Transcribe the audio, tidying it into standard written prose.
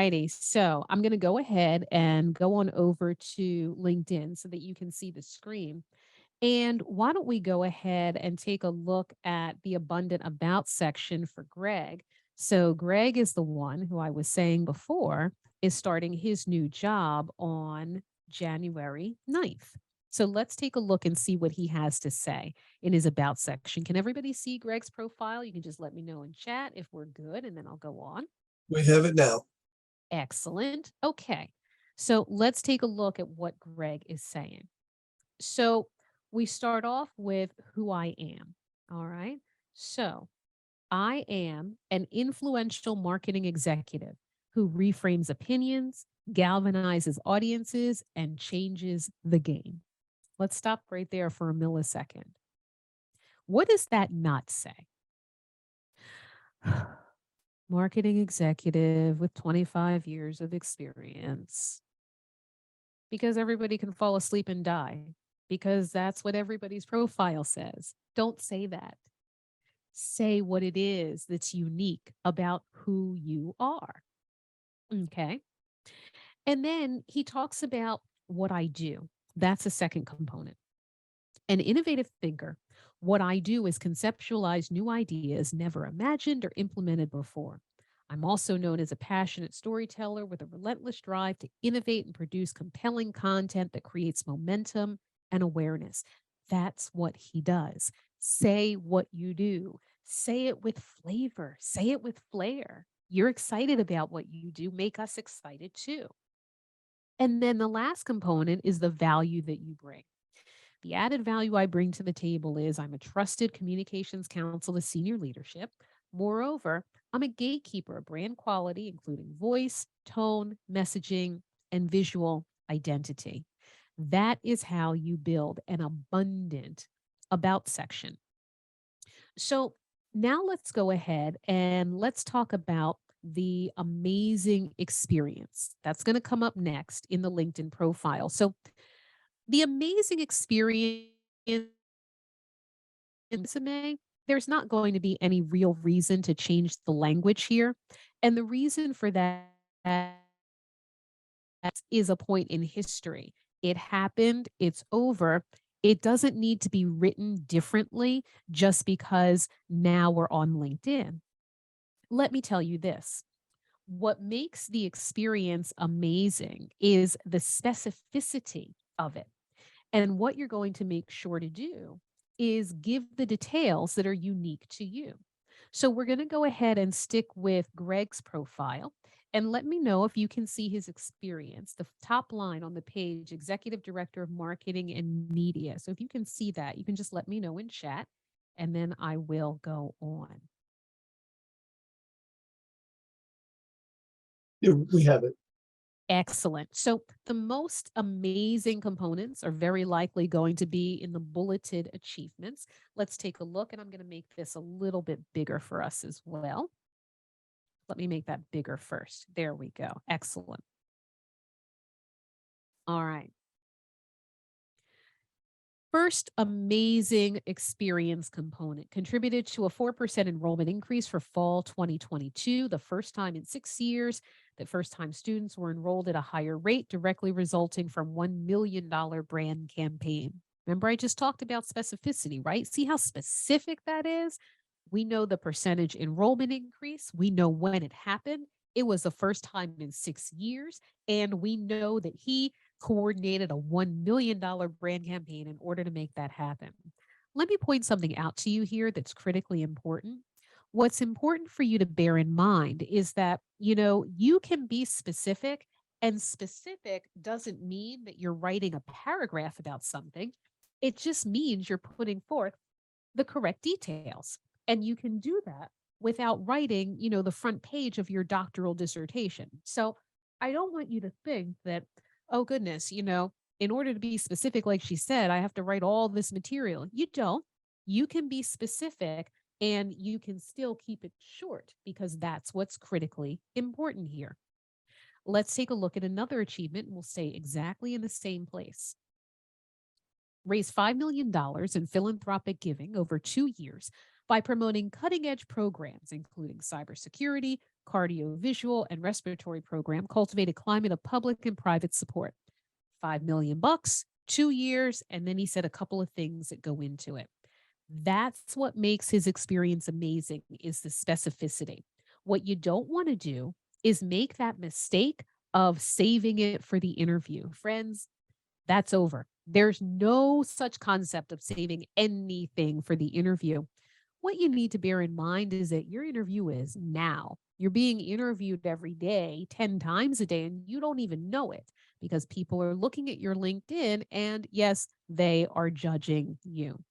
righty. So I'm going to go ahead and go on over to LinkedIn so that you can see the screen. And why don't we go ahead and take a look at the abundant about section for Greg? So Greg is the one who I was saying before is starting his new job on January 9th. So let's take a look and see what he has to say in his about section. Can everybody see Greg's profile? You can just let me know in chat if we're good, and then I'll go on. We have it now. Excellent. Okay. So let's take a look at what Greg is saying. So we start off with who I am. All right. So I am an influential marketing executive who reframes opinions, galvanizes audiences, and changes the game. Let's stop right there for a millisecond. What does that not say? Marketing executive with 25 years of experience. Because everybody can fall asleep and die. Because that's what everybody's profile says. Don't say that. Say what it is that's unique about who you are. Okay. And then he talks about what I do. That's a second component. An innovative thinker. What I do is conceptualize new ideas never imagined or implemented before. I'm also known as a passionate storyteller with a relentless drive to innovate and produce compelling content that creates momentum and awareness. That's what he does. Say what you do. Say it with flavor. Say it with flair. You're excited about what you do. Make us excited too. And then the last component is the value that you bring. The added value I bring to the table is I'm a trusted communications counsel to senior leadership. Moreover, I'm a gatekeeper of brand quality, including voice, tone, messaging, and visual identity. That is how you build an abundant about section. So now let's go ahead and let's talk about the amazing experience. That's going to come up next in the LinkedIn profile. So the amazing experience in resume, there's not going to be any real reason to change the language here. And the reason for that is a point in history. It happened, it's over. It doesn't need to be written differently just because now we're on LinkedIn. Let me tell you this. What makes the experience amazing is the specificity of it. And what you're going to make sure to do is give the details that are unique to you. So we're going to go ahead and stick with Greg's profile and let me know if you can see his experience. The top line on the page, Executive Director of Marketing and Media. So if you can see that, you can just let me know in chat and then I will go on. Yeah, we have it. Excellent. So the most amazing components are very likely going to be in the bulleted achievements. Let's take a look, and I'm going to make this a little bit bigger for us as well. Let me make that bigger first. There we go. Excellent. All right. First amazing experience component contributed to a 4% enrollment increase for fall 2022, the first time in 6 years that first time students were enrolled at a higher rate, directly resulting from $1 million brand campaign. Remember, I just talked about specificity, right? See how specific that is? We know the percentage enrollment increase. We know when it happened. It was the first time in 6 years. And we know that he coordinated a $1 million brand campaign in order to make that happen. Let me point something out to you here that's critically important. What's important for you to bear in mind is that, you can be specific, and specific doesn't mean that you're writing a paragraph about something. It just means you're putting forth the correct details. And you can do that without writing, the front page of your doctoral dissertation. So I don't want you to think that, oh goodness, in order to be specific, like she said, I have to write all this material. You don't. You can be specific and you can still keep it short because that's what's critically important here. Let's take a look at another achievement and we'll stay exactly in the same place. Raise $5 million in philanthropic giving over 2 years by promoting cutting edge programs, including cybersecurity, cardiovisual, and respiratory program, cultivate a climate of public and private support. 5 million bucks, 2 years, and then he said a couple of things that go into it. That's what makes his experience amazing is the specificity. What you don't want to do is make that mistake of saving it for the interview. Friends, that's over. There's no such concept of saving anything for the interview. What you need to bear in mind is that your interview is now. You're being interviewed every day, 10 times a day, and you don't even know it because people are looking at your LinkedIn and yes, they are judging you.